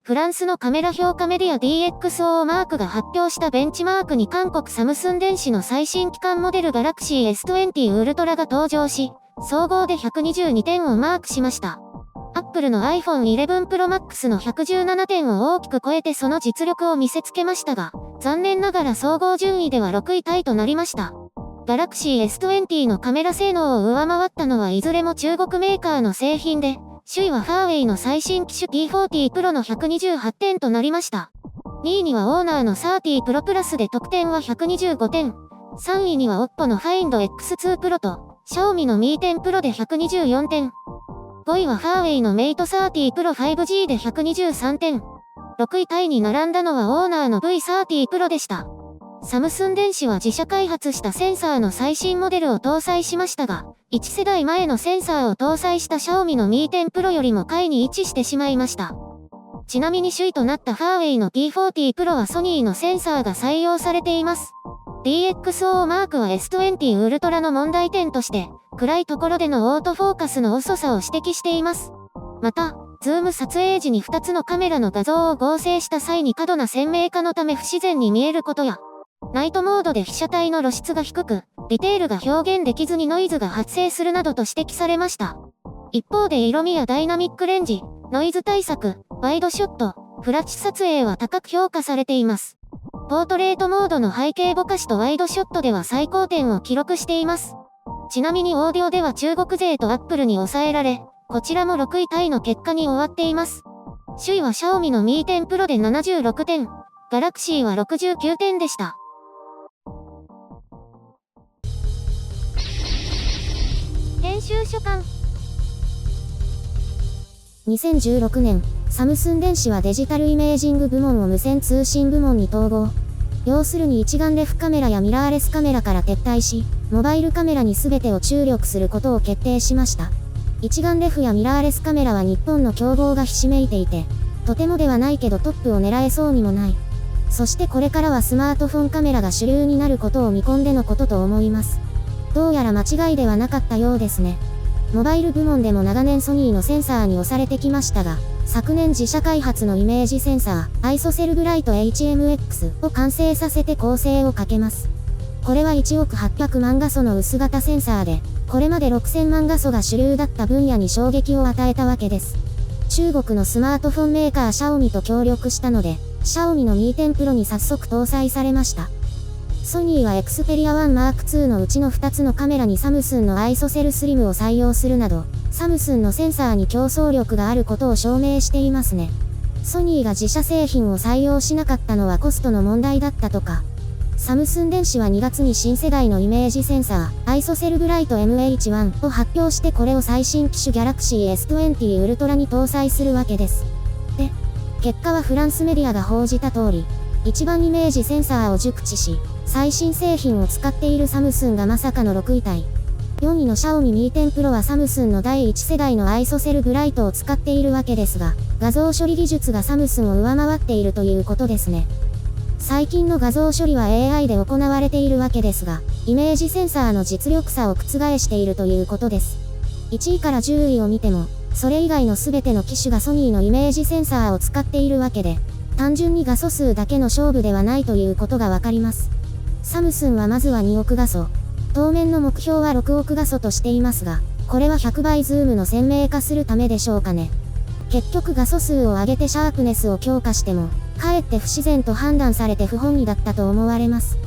フランスのカメラ評価メディア DXO マークが発表したベンチマークに韓国サムスン電子の最新基幹モデル Galaxy S20 ウルトラが登場し、総合で122点をマークしました。Apple の iPhone 11 Pro Max の117点を大きく超えてその実力を見せつけましたが、残念ながら総合順位では6位タイとなりました。Galaxy S20 のカメラ性能を上回ったのはいずれも中国メーカーの製品で、首位はファーウェイの最新機種 P40 Pro の128点となりました。2位にはオーナーの30 Pro Plus で得点は125点。3位には Oppo の Find X2 Pro と、Xiaomi のMi 10 Pro で124点。5位はファーウェイの Mate 30 Pro 5G で123点。6位タイに並んだのはオーナーの V30 Pro でした。サムスン電子は自社開発したセンサーの最新モデルを搭載しましたが、1世代前のセンサーを搭載した Xiaomi のMi 10 Pro よりも下位に位置してしまいました。ちなみに首位となったファーウェイの P40 Pro はソニーのセンサーが採用されています。DXO マークは S20 ウルトラの問題点として、暗いところでのオートフォーカスの遅さを指摘しています。また、ズーム撮影時に2つのカメラの画像を合成した際に過度な鮮明化のため不自然に見えることや、ナイトモードで被写体の露出が低く、ディテールが表現できずにノイズが発生するなどと指摘されました。一方で色味やダイナミックレンジ、ノイズ対策、ワイドショット、フラッシュ撮影は高く評価されています。ポートレートモードの背景ぼかしとワイドショットでは最高点を記録しています。ちなみにオーディオでは中国勢と Apple に抑えられ、こちらも6位タイの結果に終わっています。首位は Xiaomi のMi 10 Pro で76点、Galaxy は69点でした。編集所管。2016年、サムスン電子はデジタルイメージング部門を無線通信部門に統合。要するに一眼レフカメラやミラーレスカメラから撤退し、モバイルカメラに全てを注力することを決定しました。一眼レフやミラーレスカメラは日本の競合がひしめいていて、とてもではないけどトップを狙えそうにもない。そしてこれからはスマートフォンカメラが主流になることを見込んでのことと思います。どうやら間違いではなかったようですね。モバイル部門でも長年ソニーのセンサーに押されてきましたが、昨年自社開発のイメージセンサー、ISOCELL Bright HMX を完成させて構成をかけます。これは1億800万画素の薄型センサーで、これまで6000万画素が主流だった分野に衝撃を与えたわけです。中国のスマートフォンメーカーシャオミと協力したので、シャオミのMi 10 Pro に早速搭載されました。ソニーは Xperia 1 Mark II のうちの2つのカメラにサムスンの ISOCELL Slim を採用するなど、サムスンのセンサーに競争力があることを証明していますね。ソニーが自社製品を採用しなかったのはコストの問題だったとか。サムスン電子は2月に新世代のイメージセンサー、ISOCELL Bright MH1 を発表してこれを最新機種 Galaxy S20 ウルトラに搭載するわけです。で、結果はフランスメディアが報じた通り、一番イメージセンサーを熟知し、最新製品を使っているサムスンがまさかの6位タイ。4位の Xiaomi Mi 10 Pro はサムスンの第1世代の ISOCELL Brightを使っているわけですが、画像処理技術がサムスンを上回っているということですね。最近の画像処理は AI で行われているわけですが、イメージセンサーの実力差を覆しているということです。1位から10位を見ても、それ以外の全ての機種がソニーのイメージセンサーを使っているわけで、単純に画素数だけの勝負ではないということがわかります。サムスンはまずは2億画素。当面の目標は6億画素としていますが、これは100倍ズームの鮮明化するためでしょうかね。結局画素数を上げてシャープネスを強化しても、かえって不自然と判断されて不本意だったと思われます。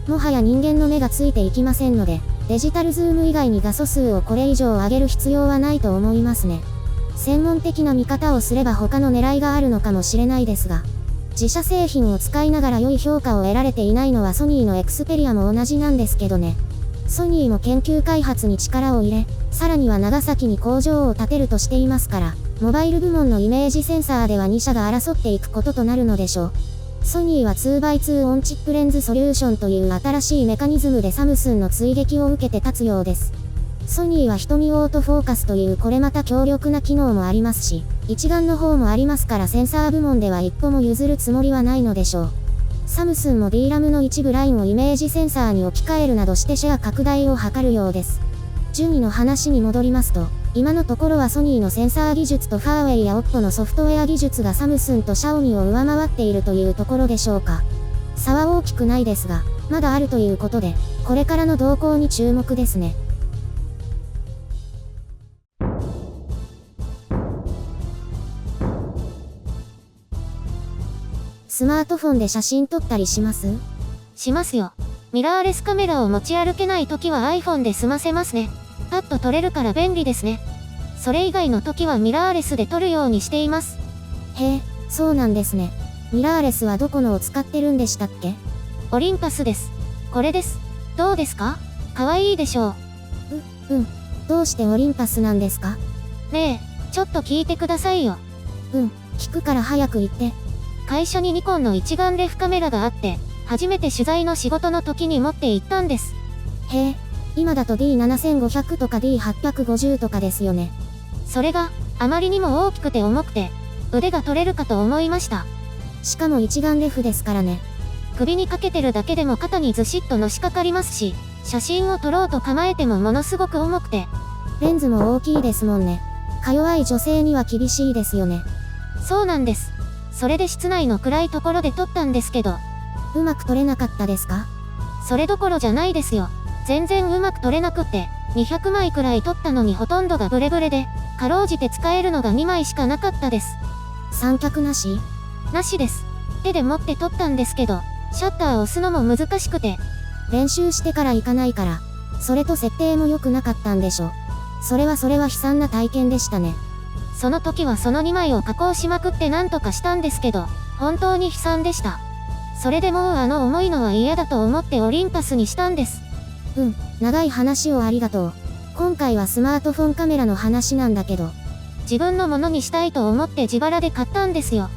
もはや人間の目がついていきませんので、デジタルズーム以外に画素数をこれ以上上げる必要はないと思いますね。専門的な見方をすれば他の狙いがあるのかもしれないですが、自社製品を使いながら良い評価を得られていないのはソニーのエクスペリアも同じなんですけどね。ソニーも研究開発に力を入れ、さらには長崎に工場を建てるとしていますから、モバイル部門のイメージセンサーでは2社が争っていくこととなるのでしょう。ソニーは 2x2 オンチップレンズソリューションという新しいメカニズムでサムスンの追撃を受けて立つようです。ソニーは瞳オートフォーカスというこれまた強力な機能もありますし、一眼の方もありますからセンサー部門では一歩も譲るつもりはないのでしょう。サムスンも DRAM の一部ラインをイメージセンサーに置き換えるなどしてシェア拡大を図るようです。順位の話に戻りますと、今のところはソニーのセンサー技術とファーウェイや OPPO のソフトウェア技術がサムスンとシャオミを上回っているというところでしょうか。差は大きくないですが、まだあるということで、これからの動向に注目ですね。スマートフォンで写真撮ったりします？しますよ。ミラーレスカメラを持ち歩けないときは iPhone で済ませますね。パッと撮れるから便利ですね。それ以外の時はミラーレスで撮るようにしています。へえ、そうなんですね。ミラーレスはどこのを使ってるんでしたっけ？オリンパスです。これです。どうですか？かわいいでしょう。どうしてオリンパスなんですか？ねえ、ちょっと聞いてくださいよ。聞くから早く言って。会社にニコンの一眼レフカメラがあって、初めて取材の仕事の時に持って行ったんです。へえ、今だと D7500 とか D850 とかですよね。それがあまりにも大きくて重くて、腕が取れるかと思いました。しかも一眼レフですからね。首にかけてるだけでも肩にずしっとのしかかりますし、写真を撮ろうと構えてもものすごく重くて。レンズも大きいですもんね。か弱い女性には厳しいですよね。そうなんです。それで室内の暗いところで撮ったんですけど、うまく撮れなかったですか？それどころじゃないですよ。全然うまく撮れなくって、200枚くらい撮ったのにほとんどがブレブレで、かろうじて使えるのが2枚しかなかったです。三脚なし？なしです。手で持って撮ったんですけど、シャッターを押すのも難しくて。練習してから行かないから、それと設定も良くなかったんでしょ。それは悲惨な体験でしたね。その時はその2枚を加工しまくってなんとかしたんですけど、本当に悲惨でした。それでもう重いのは嫌だと思ってオリンパスにしたんです。長い話をありがとう。今回はスマートフォンカメラの話なんだけど。自分のものにしたいと思って自腹で買ったんですよ。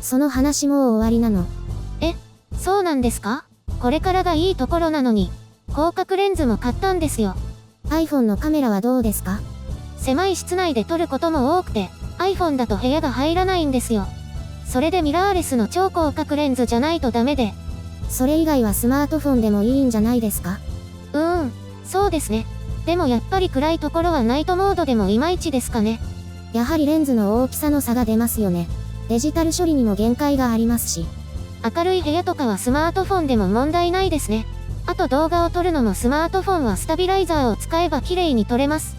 その話もう終わりなの？そうなんですか？これからがいいところなのに、広角レンズも買ったんですよ。iPhone のカメラはどうですか？狭い室内で撮ることも多くて、iPhone だと部屋が入らないんですよ。それでミラーレスの超広角レンズじゃないとダメで。それ以外はスマートフォンでもいいんじゃないですか？そうですね。でもやっぱり暗いところはナイトモードでもいまいちですかね。やはりレンズの大きさの差が出ますよね。デジタル処理にも限界がありますし。明るい部屋とかはスマートフォンでも問題ないですね。あと動画を撮るのもスマートフォンはスタビライザーを使えば綺麗に撮れます。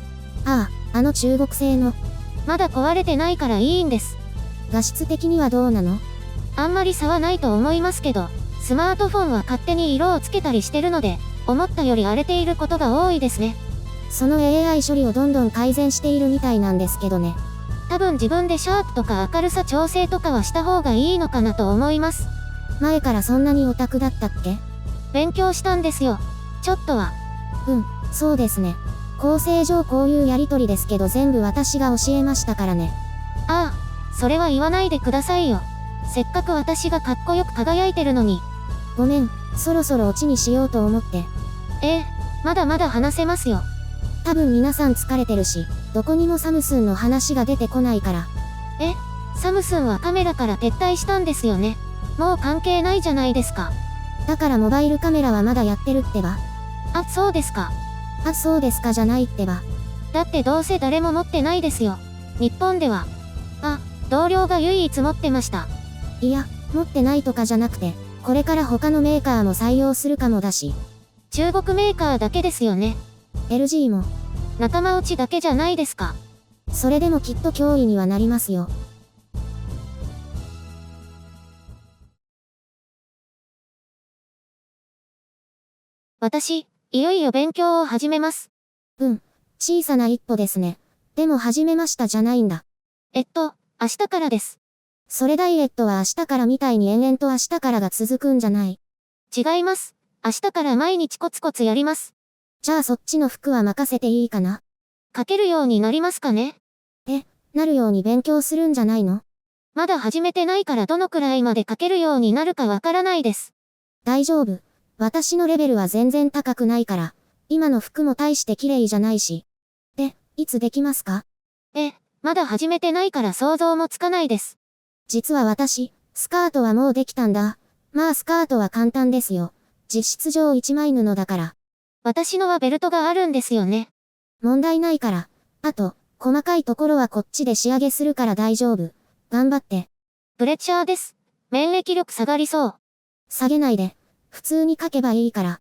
中国製の。まだ壊れてないからいいんです。画質的にはどうなの？あんまり差はないと思いますけど、スマートフォンは勝手に色をつけたりしてるので、思ったより荒れていることが多いですね。その AI 処理をどんどん改善しているみたいなんですけどね。多分自分でシャープとか明るさ調整とかはした方がいいのかなと思います。前からそんなにオタクだったっけ？勉強したんですよ。ちょっとは。そうですね。構成上こういうやりとりですけど全部私が教えましたからね。それは言わないでくださいよ。せっかく私がかっこよく輝いてるのに。ごめん、そろそろオチにしようと思って。まだまだ話せますよ。多分皆さん疲れてるし、どこにもサムスンの話が出てこないから。サムスンはカメラから撤退したんですよね。もう関係ないじゃないですか。だからモバイルカメラはまだやってるってば。そうですか。そうですかじゃないってば。だってどうせ誰も持ってないですよ。日本では。同僚が唯一持ってました。いや、持ってないとかじゃなくて、これから他のメーカーも採用するかもだし。中国メーカーだけですよね。LG も。仲間内だけじゃないですか。それでもきっと脅威にはなりますよ。私、いよいよ勉強を始めます。小さな一歩ですね。でも始めましたじゃないんだ。明日からです。それダイエットは明日からみたいに延々と明日からが続くんじゃない？違います。明日から毎日コツコツやります。じゃあそっちの服は任せていいかな？書けるようになりますかね？なるように勉強するんじゃないの？まだ始めてないからどのくらいまで書けるようになるかわからないです。大丈夫。私のレベルは全然高くないから、今の服も大して綺麗じゃないし。いつできますか？まだ始めてないから想像もつかないです。実は私、スカートはもうできたんだ。スカートは簡単ですよ。実質上一枚布だから。私のはベルトがあるんですよね。問題ないから。あと、細かいところはこっちで仕上げするから大丈夫。頑張って。プレッシャーです。免疫力下がりそう。下げないで。普通に書けばいいから。